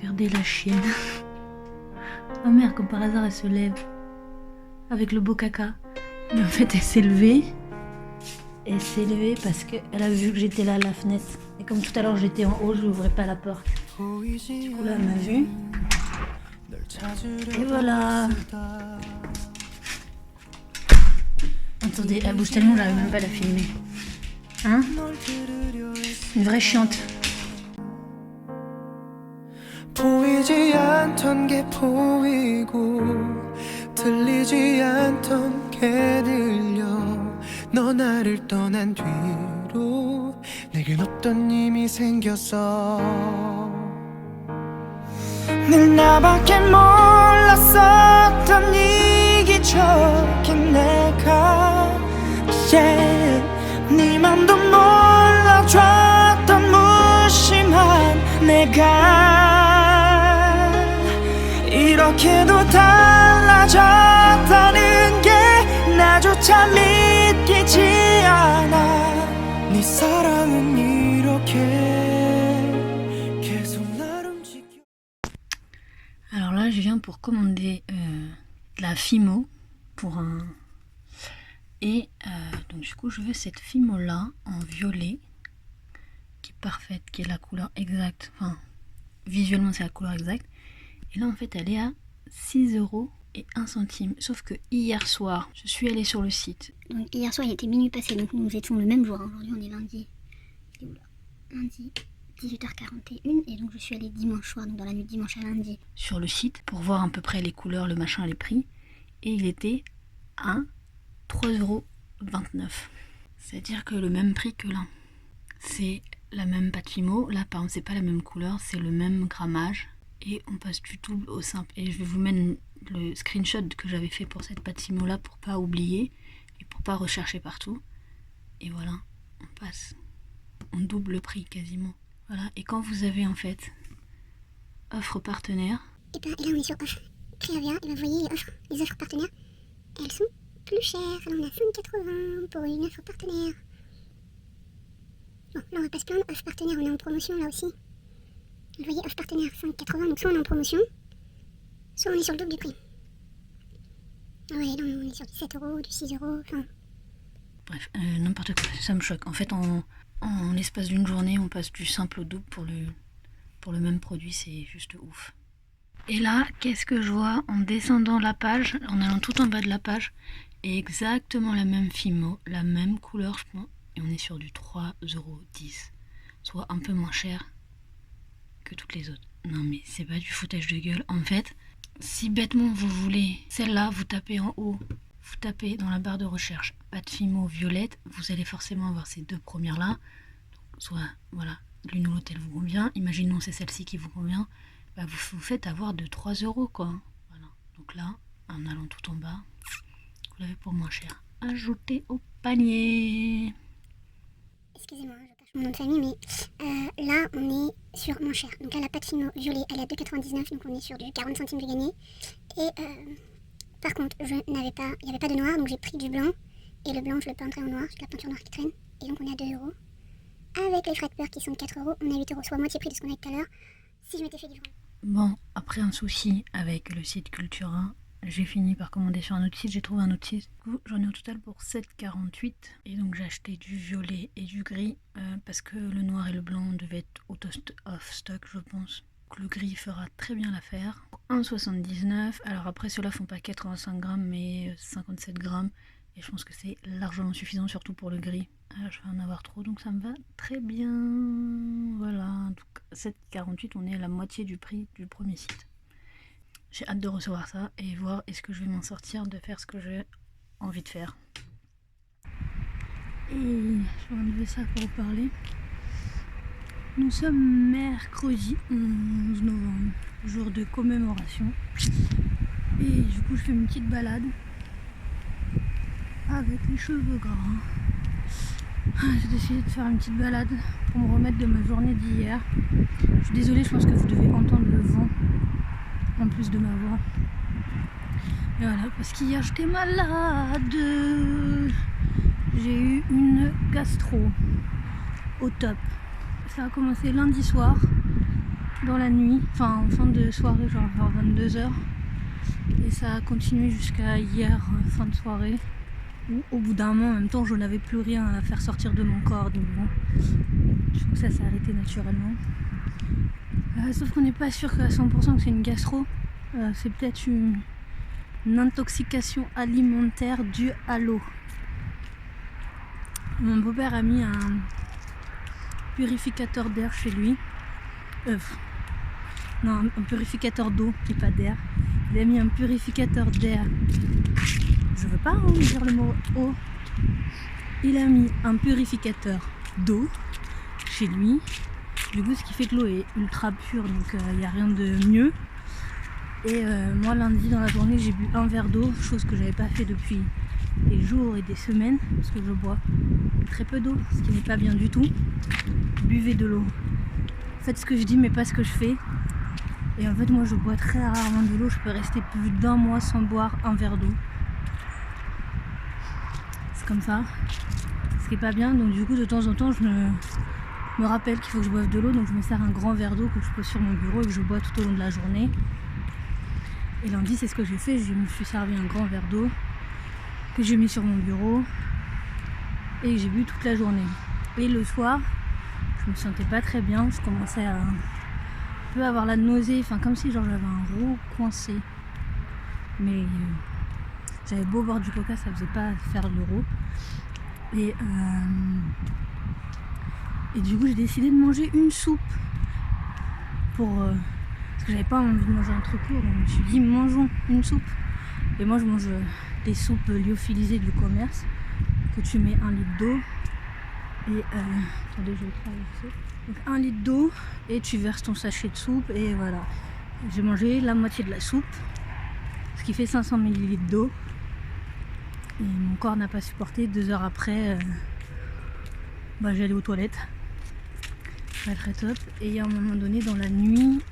Regardez la chienne. Ma mère, comme par hasard, elle se lève avec le beau caca. Mais en fait, elle s'est levée. Elle s'est levée parce qu'elle a vu que j'étais là à la fenêtre. Et comme tout à l'heure, j'étais en haut, je n'ouvrais pas la porte. Du coup, là, elle m'a vu. Et voilà. Attendez, elle bouge tellement, j'arrive même pas à la filmer. Hein? Une vraie chiante. 보이지 않던 게 보이고 들리지 않던 게 들려 너 나를 떠난 뒤로 내겐 없던 힘이 생겼어 늘 나밖에 몰랐었던 이기적인 내가 네 맘도 몰라줬던 무심한 내가 이렇게도 달라졌다는 게 나조차 믿기지 않아 네 사랑은 이렇게 계속 날 움직여. Alors là, je viens pour commander de la Fimo pour un... Et donc du coup, je veux cette Fimo-là en violet, qui est parfaite, qui est la couleur exacte. Enfin, visuellement, c'est la couleur exacte. Et là, en fait, elle est à 6,01 €. Sauf que hier soir, je suis allée sur le site. Donc hier soir, il était minuit passé, donc nous étions le même jour. Aujourd'hui, on est lundi. Lundi 18h41. Et donc, je suis allée dimanche soir, donc dans la nuit de dimanche à lundi. Sur le site, pour voir à peu près les couleurs, le machin, les prix. Et il était à 3,29 €. C'est-à-dire que le même prix que là. C'est la même pâte Fimo. Là, par exemple, c'est pas la même couleur, c'est le même grammage. Et on passe du double au simple. Et je vais vous mettre le screenshot que j'avais fait pour cette pâte Fimo là pour pas oublier et pour pas rechercher partout. Et voilà, on passe. On double le prix quasiment. Voilà. Et quand vous avez en fait offre partenaire. Et là on est sur offre Créavia. Et vous voyez les offres partenaires. Elles sont plus chères. Alors on a 5,80 € pour une offre partenaire. Bon, là on va pas se plaindre. Offre partenaire, on est en promotion là aussi. Vous voyez, offre partenaire 5,80 €, donc soit on est en promotion, soit on est sur le double du prix. Ah ouais, là on est sur du 7 €, du 6 €, enfin... Bref, n'importe quoi, ça me choque. En fait, en l'espace d'une journée, on passe du simple au double pour le même produit, c'est juste ouf. Et là, qu'est-ce que je vois en descendant la page, en allant tout en bas de la page, et exactement la même Fimo, la même couleur, je pense, et on est sur du 3,10 €, soit un peu moins cher que toutes les autres. Non mais c'est pas du foutage de gueule. En fait, si bêtement vous voulez celle-là, vous tapez en haut, vous tapez dans la barre de recherche pâte Fimo violette, vous allez forcément avoir ces deux premières là. Donc, soit voilà, l'une ou l'autre elle vous convient. Imaginons c'est celle-ci qui vous convient. Bah, vous vous faites avoir de 3 € quoi. Voilà. Donc là, en allant tout en bas, vous l'avez pour moins cher. Ajoutez au panier. Excusez-moi, je cache mon nom de famille, mais là on est sur moins cher. Donc là la pâte Fimo violet elle est à 2,99 €, donc on est sur du 40 centimes du gagné. Et par contre, il n'y avait pas de noir, donc j'ai pris du blanc. Et le blanc je le peindrai en noir, j'ai de la peinture noire qui traîne. Et donc on est à 2 €. Avec les frais de peur qui sont de 4 €, on est à 8 €, soit moitié prix de ce qu'on a tout à l'heure. Si je m'étais fait livrer. Bon, après un souci avec le site Cultura, j'ai fini par commander sur un autre site, j'ai trouvé un autre site. Du coup, j'en ai au total pour 7,48 €. Et donc j'ai acheté du violet et du gris parce que le noir et le blanc devaient être out of stock, je pense. Donc le gris fera très bien l'affaire. 1,79 €. Alors après, ceux-là font pas 85 grammes mais 57 grammes. Et je pense que c'est largement suffisant, surtout pour le gris. Je vais en avoir trop, donc ça me va très bien. Voilà, donc 7,48 €, on est à la moitié du prix du premier site. J'ai hâte de recevoir ça et voir est-ce que je vais m'en sortir de faire ce que j'ai envie de faire. Et je vais enlever ça pour vous parler. Nous sommes mercredi 11 novembre, jour de commémoration. Et du coup, je fais une petite balade avec les cheveux gras. J'ai décidé de faire une petite balade pour me remettre de ma journée d'hier. Je suis désolée, je pense que vous devez entendre le vent en plus de ma voix. Et voilà, parce qu'hier j'étais malade. J'ai eu une gastro au top. Ça a commencé lundi soir dans la nuit, enfin en fin de soirée, genre vers 22h. Et ça a continué jusqu'à hier, fin de soirée. Où, au bout d'un moment, en même temps, je n'avais plus rien à faire sortir de mon corps. Donc bon, du coup, ça s'est arrêté naturellement. Sauf qu'on n'est pas sûr qu'à 100% que c'est une gastro. C'est peut-être une intoxication alimentaire due à l'eau. Mon beau-père a mis un purificateur d'air chez lui. Non, un purificateur d'eau et pas d'air. Il a mis un purificateur d'air. Je veux pas dire le mot eau. Il a mis un purificateur d'eau chez lui. Du coup, ce qui fait que l'eau est ultra pure, donc il n'y a rien de mieux. Et moi, lundi dans la journée, j'ai bu un verre d'eau, chose que j'avais pas fait depuis des jours et des semaines, parce que je bois très peu d'eau, ce qui n'est pas bien du tout. Buvez de l'eau. Faites ce que je dis, mais pas ce que je fais. Et en fait, moi, je bois très rarement de l'eau. Je peux rester plus d'1 mois sans boire un verre d'eau. C'est comme ça. Ce qui est pas bien. Donc du coup, de temps en temps, je me rappelle qu'il faut que je boive de l'eau. Donc je me sers un grand verre d'eau que je pose sur mon bureau et que je bois tout au long de la journée. Et lundi, c'est ce que j'ai fait. Je me suis servi un grand verre d'eau que j'ai mis sur mon bureau et j'ai bu toute la journée. Et le soir, je me sentais pas très bien. Je commençais à un peu avoir la nausée, enfin comme si genre j'avais un roux coincé. Mais j'avais beau boire du coca, ça faisait pas faire l'euro. Et du coup, j'ai décidé de manger une soupe parce que j'avais pas envie de manger un truc lourd. Donc je me suis dit, mangeons une soupe. Et moi, je mange des soupes lyophilisées du commerce que tu mets 1 litre d'eau. Et attendez, je vais traverser. Donc 1 litre d'eau et tu verses ton sachet de soupe et voilà. J'ai mangé la moitié de la soupe, ce qui fait 500 ml d'eau. Et mon corps n'a pas supporté. 2 heures après, j'ai allé aux toilettes. Pas très top. Et à un moment donné dans la nuit,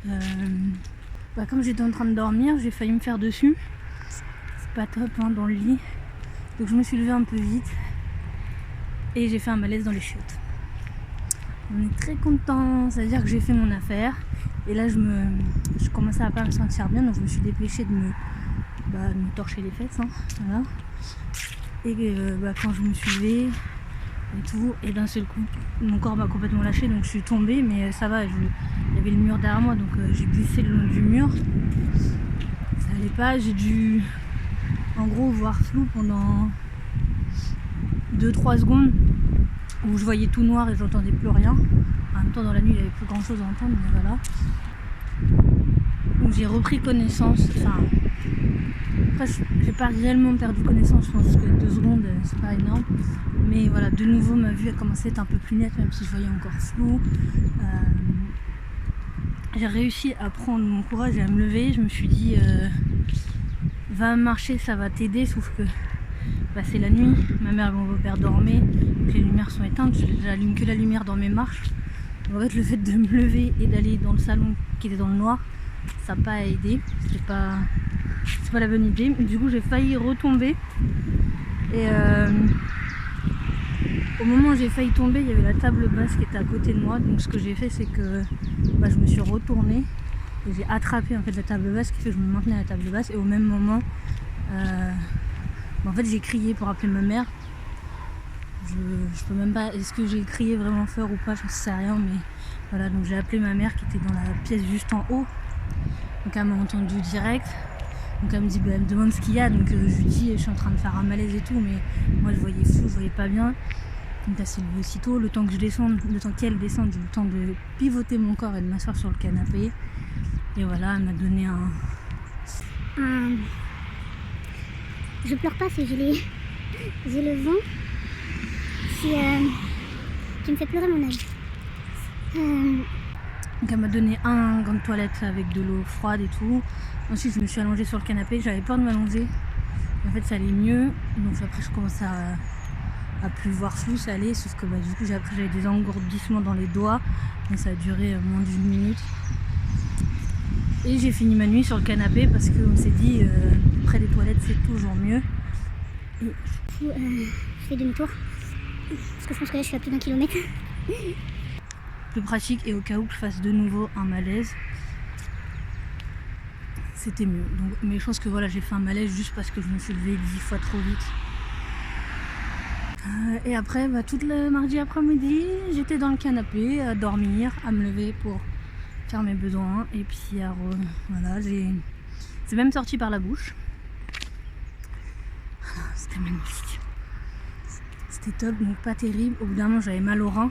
comme j'étais en train de dormir, j'ai failli me faire dessus. C'est pas top dans le lit. Donc je me suis levée un peu vite et j'ai fait un malaise dans les chiottes. On est très content, ça veut dire que j'ai fait mon affaire. Et là je commençais à pas me sentir bien, donc je me suis dépêchée de me torcher les fesses. Voilà. Et quand je me suis levée et tout, et d'un seul coup mon corps m'a complètement lâché, donc je suis tombée, mais ça va, il y avait le mur derrière moi, donc j'ai glissé le long du mur. Ça allait pas, j'ai dû en gros voir flou pendant 2-3 secondes où je voyais tout noir et j'entendais plus rien. En même temps dans la nuit il n'y avait plus grand chose à entendre, mais voilà. Donc j'ai repris connaissance, après j'ai pas réellement perdu connaissance, je pense que 2 secondes c'est pas énorme. Mais voilà, de nouveau ma vue a commencé à être un peu plus nette, même si je voyais encore flou. J'ai réussi à prendre mon courage et à me lever. Je me suis dit va marcher, ça va t'aider, sauf que c'est la nuit, ma mère et mon beau-père dormaient, donc les lumières sont éteintes, j'allume que la lumière dans mes marches. En fait, le fait de me lever et d'aller dans le salon qui était dans le noir, ça n'a pas aidé, c'est pas la bonne idée. Du coup j'ai failli retomber et au moment où j'ai failli tomber, il y avait la table basse qui était à côté de moi, donc ce que j'ai fait c'est que je me suis retournée et j'ai attrapé en fait la table basse, ce qui fait que je me maintenais à la table basse, et au même moment en fait j'ai crié pour appeler ma mère. Je peux même pas, est-ce que j'ai crié vraiment fort ou pas, je ne sais rien, mais voilà, donc j'ai appelé ma mère qui était dans la pièce juste en haut, donc elle m'a entendu direct. Donc elle me dit, elle me demande ce qu'il y a, donc je lui dis je suis en train de faire un malaise et tout, mais moi je voyais flou, je voyais pas bien. Donc elle s'est levée aussitôt, le temps que je descende, le temps qu'elle descende, j'ai eu le temps de pivoter mon corps et de m'asseoir sur le canapé. Et voilà, elle m'a donné Je pleure pas, c'est j'ai le vent qui me fait pleurer mon âge. Donc elle m'a donné un gant de toilette avec de l'eau froide et tout. Ensuite je me suis allongée sur le canapé, j'avais peur de m'allonger. En fait ça allait mieux, donc après je commençais à plus voir flou, ça allait, sauf que du coup après j'avais des engourdissements dans les doigts, mais ça a duré moins d'1 minute. Et j'ai fini ma nuit sur le canapé parce qu'on s'est dit près des toilettes c'est toujours mieux. Et du coup je fais demi-tour parce que je pense que là je suis à plus d'1 kilomètre. plus pratique et au cas où je fasse de nouveau un malaise, c'était mieux. Donc, mais je pense que voilà, j'ai fait un malaise juste parce que je me suis levée 10 fois trop vite. Et après, tout le mardi après-midi, j'étais dans le canapé à dormir, à me lever pour faire mes besoins. Et puis voilà, c'est même sorti par la bouche. C'était magnifique. C'était top, donc pas terrible. Au bout d'un moment, j'avais mal au rein.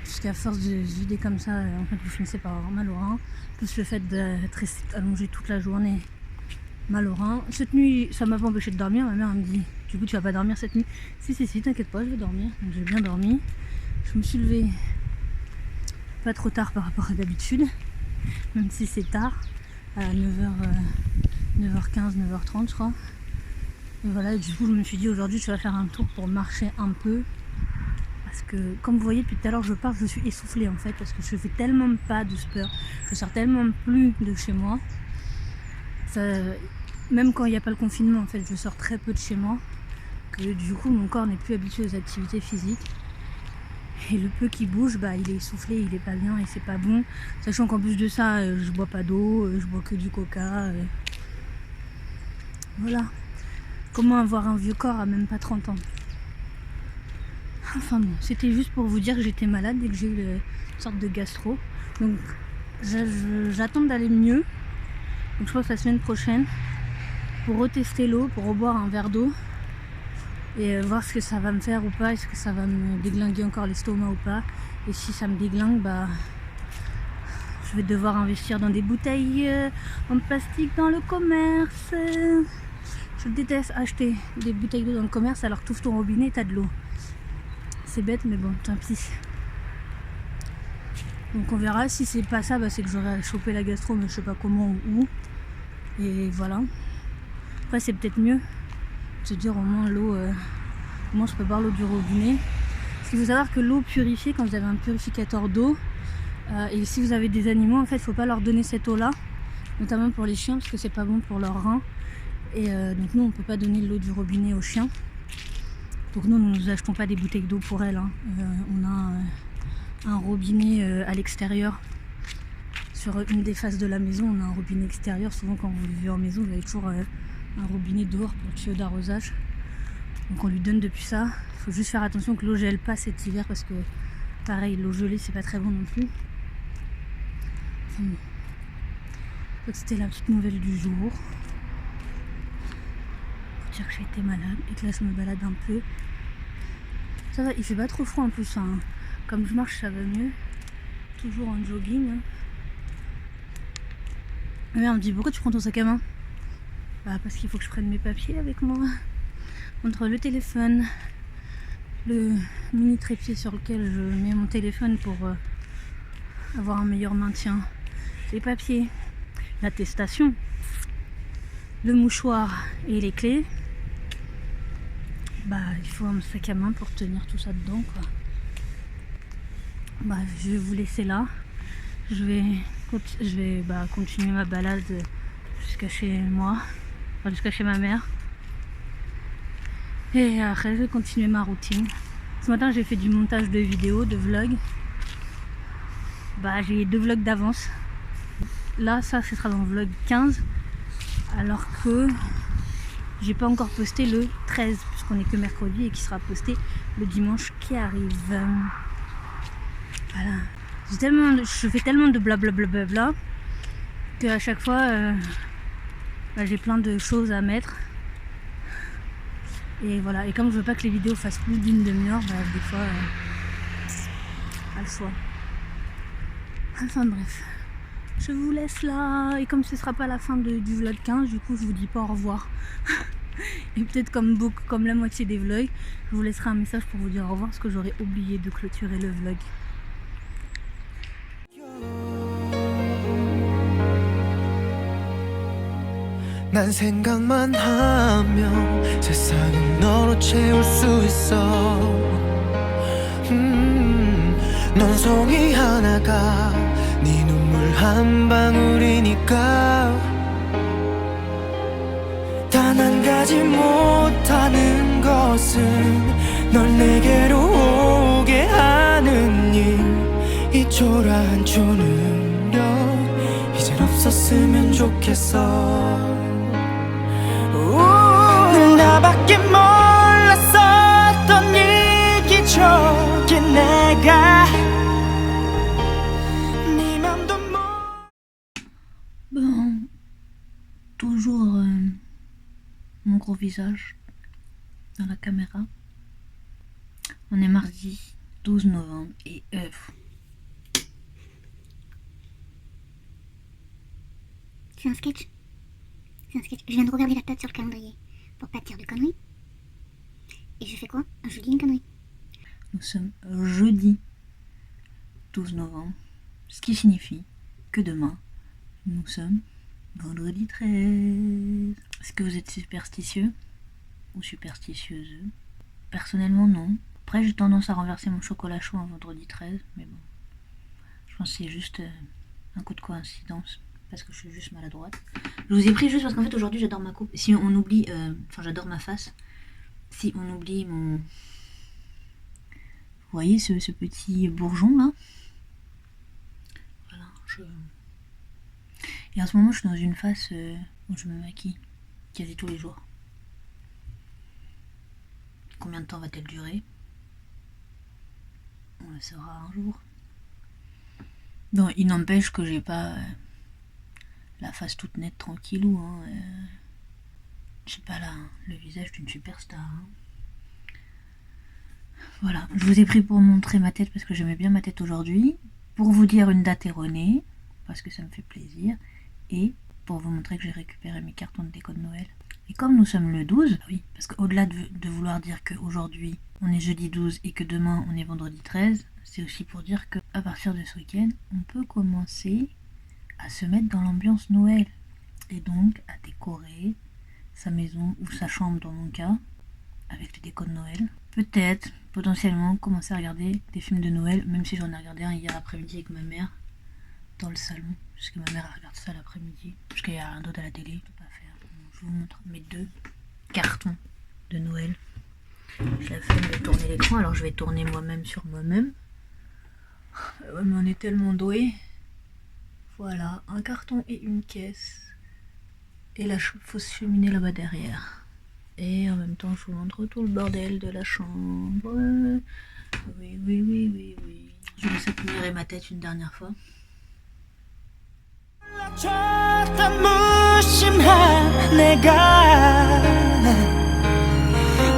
Jusqu'à force de se vider comme ça, en fait, je finissais par avoir mal au rein. Plus le fait d'être resté allongé toute la journée, mal au rein. Cette nuit, ça m'a pas empêché de dormir. Ma mère elle me dit, du coup, tu vas pas dormir cette nuit? Si, t'inquiète pas, je vais dormir. Donc j'ai bien dormi. Je me suis levée pas trop tard par rapport à d'habitude, même si c'est tard, à 9h15, 9h30 je crois. Et voilà, du coup je me suis dit aujourd'hui je vais faire un tour pour marcher un peu. Parce que comme vous voyez depuis tout à l'heure je parle, je suis essoufflée en fait, parce que je fais tellement pas de sport, je sors tellement plus de chez moi. Même quand il n'y a pas le confinement en fait, je sors très peu de chez moi, que du coup mon corps n'est plus habitué aux activités physiques. Et le peu qui bouge, il est essoufflé, il est pas bien et c'est pas bon. Sachant qu'en plus de ça, je bois pas d'eau, je bois que du coca. Voilà. Comment avoir un vieux corps à même pas 30 ans? Enfin bon, c'était juste pour vous dire que j'étais malade et que j'ai eu une sorte de gastro. Donc j'attends d'aller mieux. Donc je pense la semaine prochaine pour retester l'eau, pour reboire un verre d'eau. Et voir ce que ça va me faire ou pas, est-ce que ça va me déglinguer encore l'estomac ou pas. Et si ça me déglingue, je vais devoir investir dans des bouteilles en plastique dans le commerce. Je déteste acheter des bouteilles d'eau dans le commerce alors que tu ouvres ton robinet et t'as de l'eau. C'est bête mais bon, tant pis. Donc on verra, si c'est pas ça, c'est que j'aurais chopé la gastro mais je sais pas comment ou où. Et voilà. Après c'est peut-être mieux. Se dire au moins l'eau, au moins je peux boire l'eau du robinet. Parce qu'il faut savoir que l'eau purifiée, quand vous avez un purificateur d'eau, et si vous avez des animaux, en fait, il ne faut pas leur donner cette eau-là, notamment pour les chiens, parce que c'est pas bon pour leurs reins. Et donc nous, on ne peut pas donner l'eau du robinet aux chiens. Donc nous ne nous achetons pas des bouteilles d'eau pour elles. On a un robinet à l'extérieur. Sur une des faces de la maison, on a un robinet extérieur. Souvent, quand vous vivez en maison, vous avez toujours un robinet dehors pour le tuyau d'arrosage. Donc on lui donne depuis ça. Il faut juste faire attention que l'eau gèle pas cet hiver parce que pareil, l'eau gelée c'est pas très bon non plus. Enfin, bon. Donc c'était la petite nouvelle du jour. Pour dire que j'ai été malade et que là je me balade un peu. Ça va, il fait pas trop froid en plus. Comme je marche ça va mieux. Toujours en jogging. Ma mère me dit pourquoi tu prends ton sac à main? Parce qu'il faut que je prenne mes papiers avec moi. Entre le téléphone, le mini trépied sur lequel je mets mon téléphone pour avoir un meilleur maintien, les papiers, l'attestation, le mouchoir et les clés, il faut un sac à main pour tenir tout ça dedans, quoi. Je vais vous laisser là. Je vais continuer ma balade jusqu'à chez moi. Jusqu'à chez ma mère. Et après je vais continuer ma routine. Ce matin j'ai fait du montage de vidéos, de vlogs. J'ai 2 vlogs d'avance. Là ça ce sera dans le vlog 15. Alors que j'ai pas encore posté le 13 puisqu'on est que mercredi et qui sera posté le dimanche qui arrive. Voilà. Je fais tellement de blablabla qu'à chaque fois j'ai plein de choses à mettre. Et voilà, et comme je veux pas que les vidéos fassent plus d'une demi-heure, des fois pas le choix. Enfin bref, je vous laisse là. Et comme ce sera pas la fin du vlog 15, du coup je vous dis pas au revoir. Et peut-être comme la moitié des vlogs, je vous laisserai un message pour vous dire au revoir parce que j'aurais oublié de clôturer le vlog. 난 생각만 하면 세상은 너로 채울 수 있어. 넌 송이 하나가 네 눈물 한 방울이니까. 단 한 가지 못하는 것은 널 내게로 오게 하는 일. 이 초라한 초능력 이젠 없었으면 좋겠어. 늘 나밖에 몰랐었던 이기적인 내가 네 맘도 Ben, toujours mon gros visage dans la caméra. On est mardi 12 novembre et C'est un sketch. C'est un sketch. Je viens de regarder la date sur le calendrier pour pas te dire de conneries. Et je fais quoi? Je dis une connerie. nous sommes jeudi 12 novembre, ce qui signifie que demain, nous sommes vendredi 13. Est-ce que vous êtes superstitieux ou superstitieuse? Personnellement, non. Après, j'ai tendance à renverser mon chocolat chaud un vendredi 13, mais bon. Je pense que c'est juste un coup de coïncidence, parce que je suis juste maladroite. Je vous ai pris juste parce qu'en fait, aujourd'hui, j'adore ma coupe. Si on oublie... Enfin, j'adore ma face. Si on oublie mon... Vous voyez ce petit bourgeon, là? Voilà, Et en ce moment, je suis dans une phase où je me maquille quasi tous les jours. Combien de temps va-t-elle durer? On le saura un jour. Non, il n'empêche que j'ai pas la face toute nette, tranquillou. Hein, j'ai pas le visage d'une superstar. Hein. Voilà, je vous ai pris pour montrer ma tête parce que j'aimais bien ma tête aujourd'hui. Pour vous dire une date erronée, parce que ça me fait plaisir. Et pour vous montrer que j'ai récupéré mes cartons de déco de Noël. Et comme nous sommes le 12, oui, parce qu'au-delà de vouloir dire qu'aujourd'hui on est jeudi 12 et que demain on est vendredi 13, c'est aussi pour dire qu'à partir de ce week-end, on peut commencer à se mettre dans l'ambiance Noël. Et donc à décorer sa maison ou sa chambre dans mon cas, avec les décos de Noël. Peut-être, potentiellement, commencer à regarder des films de Noël, même si j'en ai regardé un hier après-midi avec ma mère dans le salon, puisque ma mère regarde ça l'après-midi, parce qu'il y a rien d'autre à la télé, je peux pas faire. Je vous montre mes 2 cartons de Noël. J'ai la flemme de tourner l'écran, alors je vais tourner moi-même sur moi-même. Ouais, mais on est tellement doués. Voilà, un carton et une caisse. Et la fausse cheminée là-bas derrière. Et en même temps, je vous montre tout le bordel de la chambre. Oui, oui, oui, oui, oui. Je vais laisser admirer ma tête une dernière fois. 무심한 내가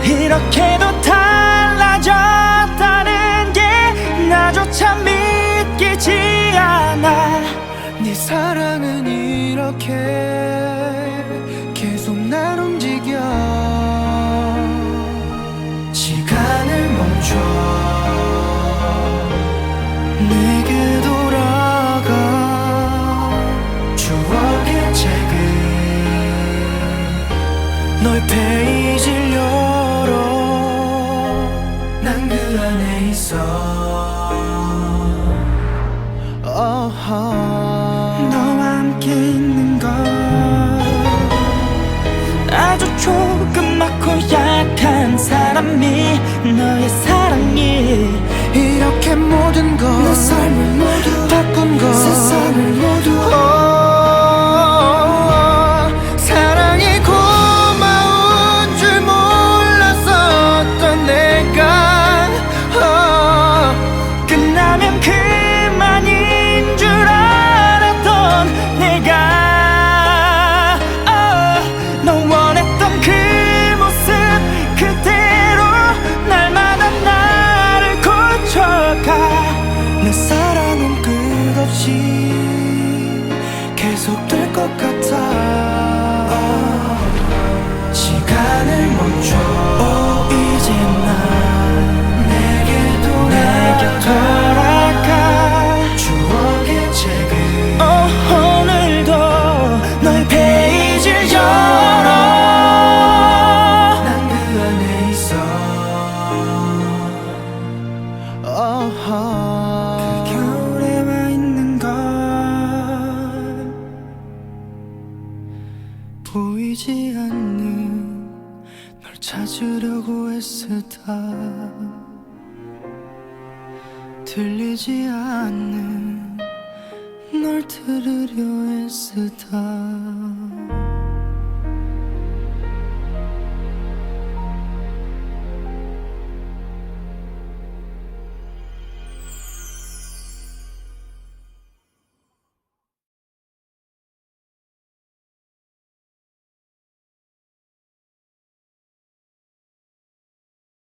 이렇게도 달라졌다는 게 나조차 믿기지 않아. 네 사랑은 이렇게 계속 날 움직여. 시간을 멈춰 내게 돌아가. 추억의 책을 너의 페이지를 열어. 난 그 안에 있어. 너와 함께 있는 건 아주 조그맣고 약한 사람이 너의 사랑이 이렇게 모든 걸 내 삶을 모두 바꾼 걸 세상을 모두 사랑이 고마운 줄 몰랐었던 내가 끝나면 그만인 줄 알았던 내가 너 원했던 그 모습 그대로 날마다 나를 고쳐가. 내 사랑은 끝없이 계속될 것 같아. 시간을 멈춰. 이제 난 내게 돌아가. 추억의 책을 오늘도 너의 페이지를 열어. 난 그 안에 있어. 그 겨울에 와 있는 건 보이지 않는 널 찾으려고 애쓰다 들리지 않는 널 들으려 애쓰다